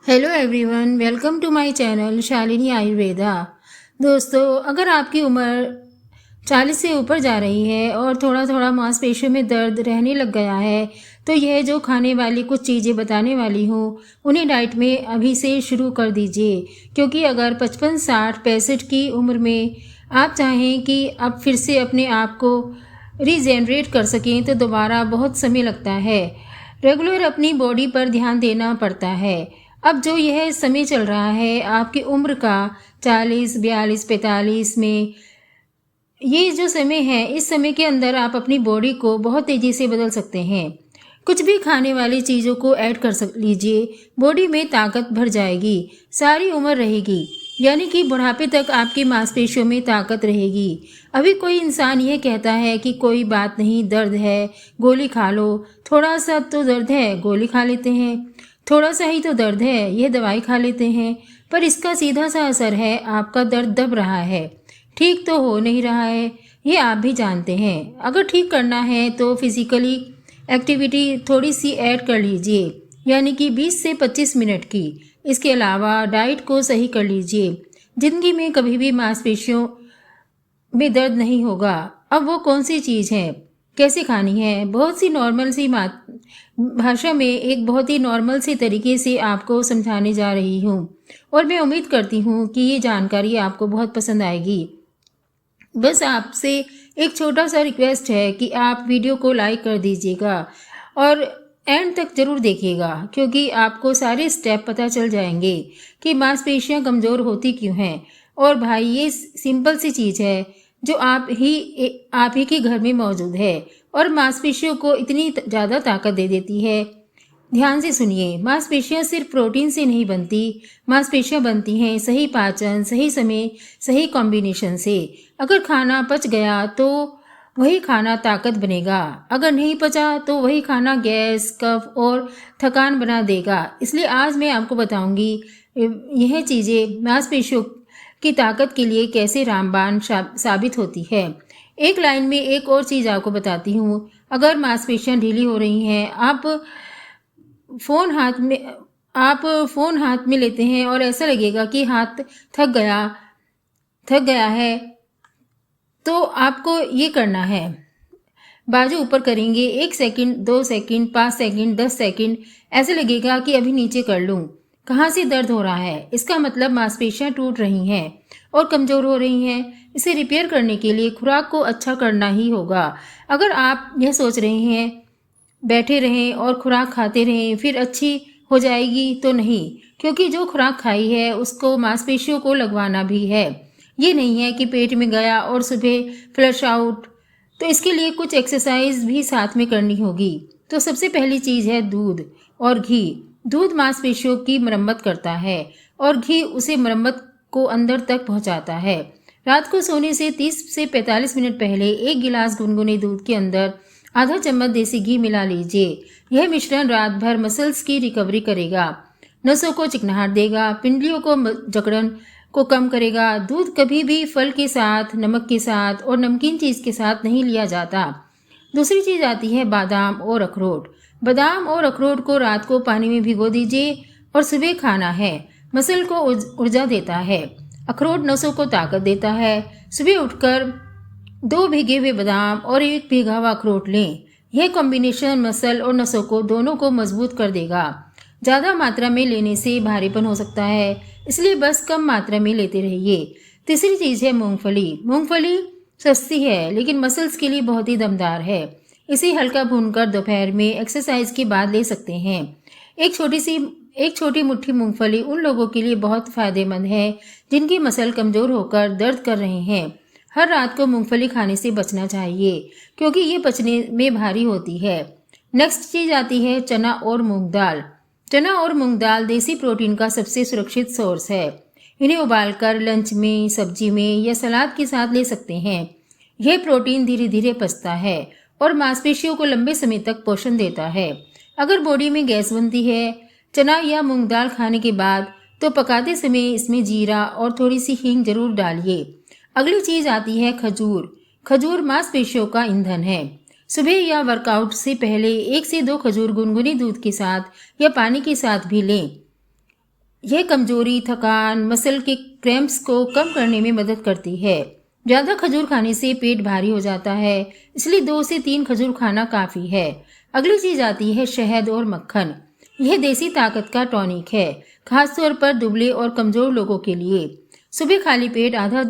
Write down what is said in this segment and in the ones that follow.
Hello everyone, welcome to my channel Shalini Ayurveda. दोस्तों, अगर आपकी उम्र 40 से ऊपर जा रही है और थोड़ा थोड़ा मांसपेशियों में दर्द रहने लग गया है, तो यह जो खाने वाली कुछ चीज़ें बताने वाली हूँ उन्हें डाइट में अभी से शुरू कर दीजिए। क्योंकि अगर 55, 60, 65 की उम्र में आप चाहें कि अब फिर से अपने आप को रीजेनरेट कर सकें तो दोबारा बहुत समय लगता है। रेगुलर अपनी बॉडी पर ध्यान देना पड़ता है। अब जो यह समय चल रहा है आपकी उम्र का 40, 42, 45 में, ये जो समय है इस समय के अंदर आप अपनी बॉडी को बहुत तेज़ी से बदल सकते हैं। कुछ भी खाने वाली चीज़ों को ऐड कर लीजिए, बॉडी में ताकत भर जाएगी, सारी उम्र रहेगी, यानी कि बुढ़ापे तक आपकी मांसपेशियों में ताकत रहेगी। अभी कोई इंसान यह कहता है कि कोई बात नहीं, दर्द है गोली खा लो, थोड़ा सा तो दर्द है गोली खा लेते हैं, थोड़ा सा ही तो दर्द है यह दवाई खा लेते हैं, पर इसका सीधा सा असर है आपका दर्द दब रहा है, ठीक तो हो नहीं रहा है। ये आप भी जानते हैं। अगर ठीक करना है तो फिजिकली एक्टिविटी थोड़ी सी ऐड कर लीजिए, यानी कि 20 से 25 मिनट की। इसके अलावा डाइट को सही कर लीजिए। ज़िंदगी में कभी भी मांसपेशियों में दर्द नहीं होगा। अब वो कौन सी चीज़ है, कैसे खानी है, बहुत सी नॉर्मल सी भाषा में एक बहुत ही नॉर्मल से तरीके से आपको समझाने जा रही हूँ, और मैं उम्मीद करती हूँ कि ये जानकारी आपको बहुत पसंद आएगी। बस आपसे एक छोटा सा रिक्वेस्ट है कि आप वीडियो को लाइक कर दीजिएगा और एंड तक ज़रूर देखिएगा, क्योंकि आपको सारे स्टेप पता चल जाएंगे कि मांसपेशियां कमज़ोर होती क्यों हैं। और भाई, ये सिंपल सी चीज़ है जो आप ही के घर में मौजूद है और मांसपेशियों को इतनी ज़्यादा ताकत दे देती है। ध्यान से सुनिए, मांसपेशियां सिर्फ प्रोटीन से नहीं बनती, मांसपेशियां बनती हैं सही पाचन, सही समय, सही कॉम्बिनेशन से। अगर खाना पच गया तो वही खाना ताकत बनेगा, अगर नहीं पचा तो वही खाना गैस, कफ और थकान बना देगा। इसलिए आज मैं आपको बताऊंगी यह चीज़ें मांसपेशियों की ताकत के लिए कैसे रामबाण साबित होती है। एक लाइन में एक और चीज़ आपको बताती हूँ। अगर मांसपेशियां ढीली हो रही हैं, फ़ोन हाथ में आप फ़ोन हाथ में लेते हैं और ऐसा लगेगा कि हाथ थक गया है, तो आपको ये करना है, बाजू ऊपर करेंगे, 1 सेकंड, 2 सेकंड, 5 सेकंड, 10 सेकंड, ऐसे लगेगा कि अभी नीचे कर लूँ। कहाँ से दर्द हो रहा है? इसका मतलब मांसपेशियां टूट रही हैं और कमज़ोर हो रही हैं। इसे रिपेयर करने के लिए खुराक को अच्छा करना ही होगा। अगर आप यह सोच रहे हैं बैठे रहें और खुराक खाते रहें फिर अच्छी हो जाएगी, तो नहीं, क्योंकि जो खुराक खाई है उसको मांसपेशियों को लगवाना भी है। ये नहीं है कि पेट में गया और सुबह फ्लश आउट। तो इसके लिए कुछ एक्सरसाइज भी साथ में करनी होगी। तो सबसे पहली चीज़ है दूध और घी। दूध मांसपेशियों की मरम्मत करता है और घी उसे मरम्मत को अंदर तक पहुंचाता है। रात को सोने से 30 से 45 मिनट पहले 1 गिलास गुनगुने दूध के अंदर आधा चम्मच देसी घी मिला लीजिए। यह मिश्रण रात भर मसल्स की रिकवरी करेगा, नसों को चिकनाहट देगा, पिंडलियों को जकड़न को कम करेगा। दूध कभी भी फल के साथ, नमक के साथ और नमकीन चीज़ के साथ नहीं लिया जाता। दूसरी चीज़ आती है बादाम और अखरोट। बादाम और अखरोट को रात को पानी में भिगो दीजिए और सुबह खाना है। मसल को ऊर्जा देता है, अखरोट नसों को ताकत देता है। सुबह उठकर 2 भीगे हुए बादाम और 1 भीगा हुआ अखरोट लें। यह कॉम्बिनेशन मसल और नसों को दोनों को मजबूत कर देगा। ज़्यादा मात्रा में लेने से भारीपन हो सकता है, इसलिए बस कम मात्रा में लेते रहिए। तीसरी चीज़ है मूंगफली। मूंगफली सस्ती है लेकिन मसल्स के लिए बहुत ही दमदार है। इसे हल्का भूनकर दोपहर में एक्सरसाइज के बाद ले सकते हैं। एक छोटी मुट्ठी मूंगफली उन लोगों के लिए बहुत फायदेमंद है जिनकी मसल कमज़ोर होकर दर्द कर रहे हैं। हर रात को मूंगफली खाने से बचना चाहिए, क्योंकि ये पचने में भारी होती है। नेक्स्ट चीज़ आती है चना और मूंग दाल। चना और मूंग दाल देसी प्रोटीन का सबसे सुरक्षित सोर्स है। इन्हें उबालकर लंच में, सब्जी में या सलाद के साथ ले सकते हैं। यह प्रोटीन धीरे धीरे पचता है और मांसपेशियों को लंबे समय तक पोषण देता है। अगर बॉडी में गैस बनती है चना या मूंग दाल खाने के बाद, तो पकाते समय इसमें जीरा और थोड़ी सी हींग जरूर डालिए। अगली चीज आती है खजूर। खजूर मांसपेशियों का ईंधन है। सुबह या वर्कआउट से पहले 1 से 2 खजूर गुनगुने दूध के साथ या पानी के साथ भी लें। यह कमजोरी, थकान, मसल के क्रैम्प्स को कम करने में मदद करती है। ज़्यादा खजूर खाने से पेट भारी हो जाता है, इसलिए 2 से 3 खजूर खाना काफ़ी है। अगली चीज़ आती है शहद और मक्खन। यह देसी ताकत का टॉनिक है, खासतौर पर दुबले और कमज़ोर लोगों के लिए। सुबह खाली पेट आधा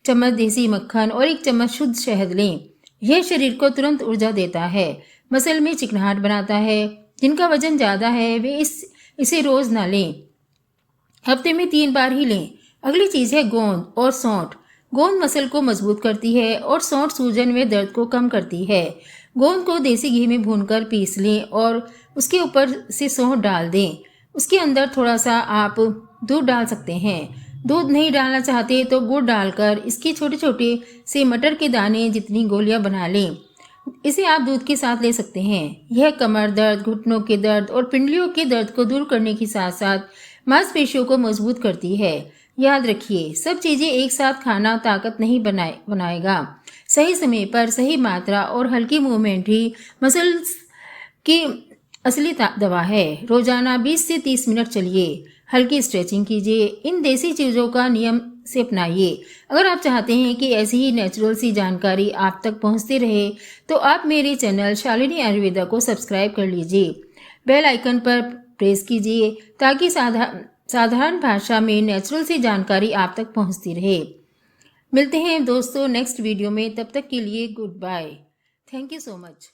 चम्मच देसी मक्खन और 1 चम्मच शुद्ध शहद लें। यह शरीर को तुरंत ऊर्जा देता है, मसल में चिकनाहट बनाता है। जिनका वजन ज़्यादा है वे इसे रोज़ ना लें, हफ्ते में 3 बार ही लें। अगली चीज़ है गोंद और सौंठ। गोंद मसल को मजबूत करती है और सौंठ सूजन व दर्द को कम करती है। गोंद को देसी घी में भूनकर पीस लें और उसके ऊपर से सौंठ डाल दें। उसके अंदर थोड़ा सा आप दूध डाल सकते हैं। दूध नहीं डालना चाहते तो गुड़ डालकर इसके छोटे छोटे से मटर के दाने जितनी गोलियां बना लें। इसे आप दूध के साथ ले सकते हैं। यह कमर दर्द, घुटनों के दर्द और पिंडलियों के दर्द को दूर करने के साथ साथ मांसपेशियों को मजबूत करती है। याद रखिए, सब चीज़ें एक साथ खाना ताकत नहीं बनाएगा। सही समय पर सही मात्रा और हल्की मूवमेंट ही मसल्स की असली दवा है। रोजाना 20 से 30 मिनट चलिए, हल्की स्ट्रेचिंग कीजिए, इन देसी चीज़ों का नियम से अपनाइए। अगर आप चाहते हैं कि ऐसी ही नेचुरल सी जानकारी आप तक पहुंचती रहे तो आप मेरे चैनल शालिनी आयुर्वेदा को सब्सक्राइब कर लीजिए। बेल आइकन पर प्रेस कीजिए ताकि साधारण भाषा में नेचुरल सी जानकारी आप तक पहुंचती रहे। मिलते हैं दोस्तों नेक्स्ट वीडियो में, तब तक के लिए goodbye. Thank you so much.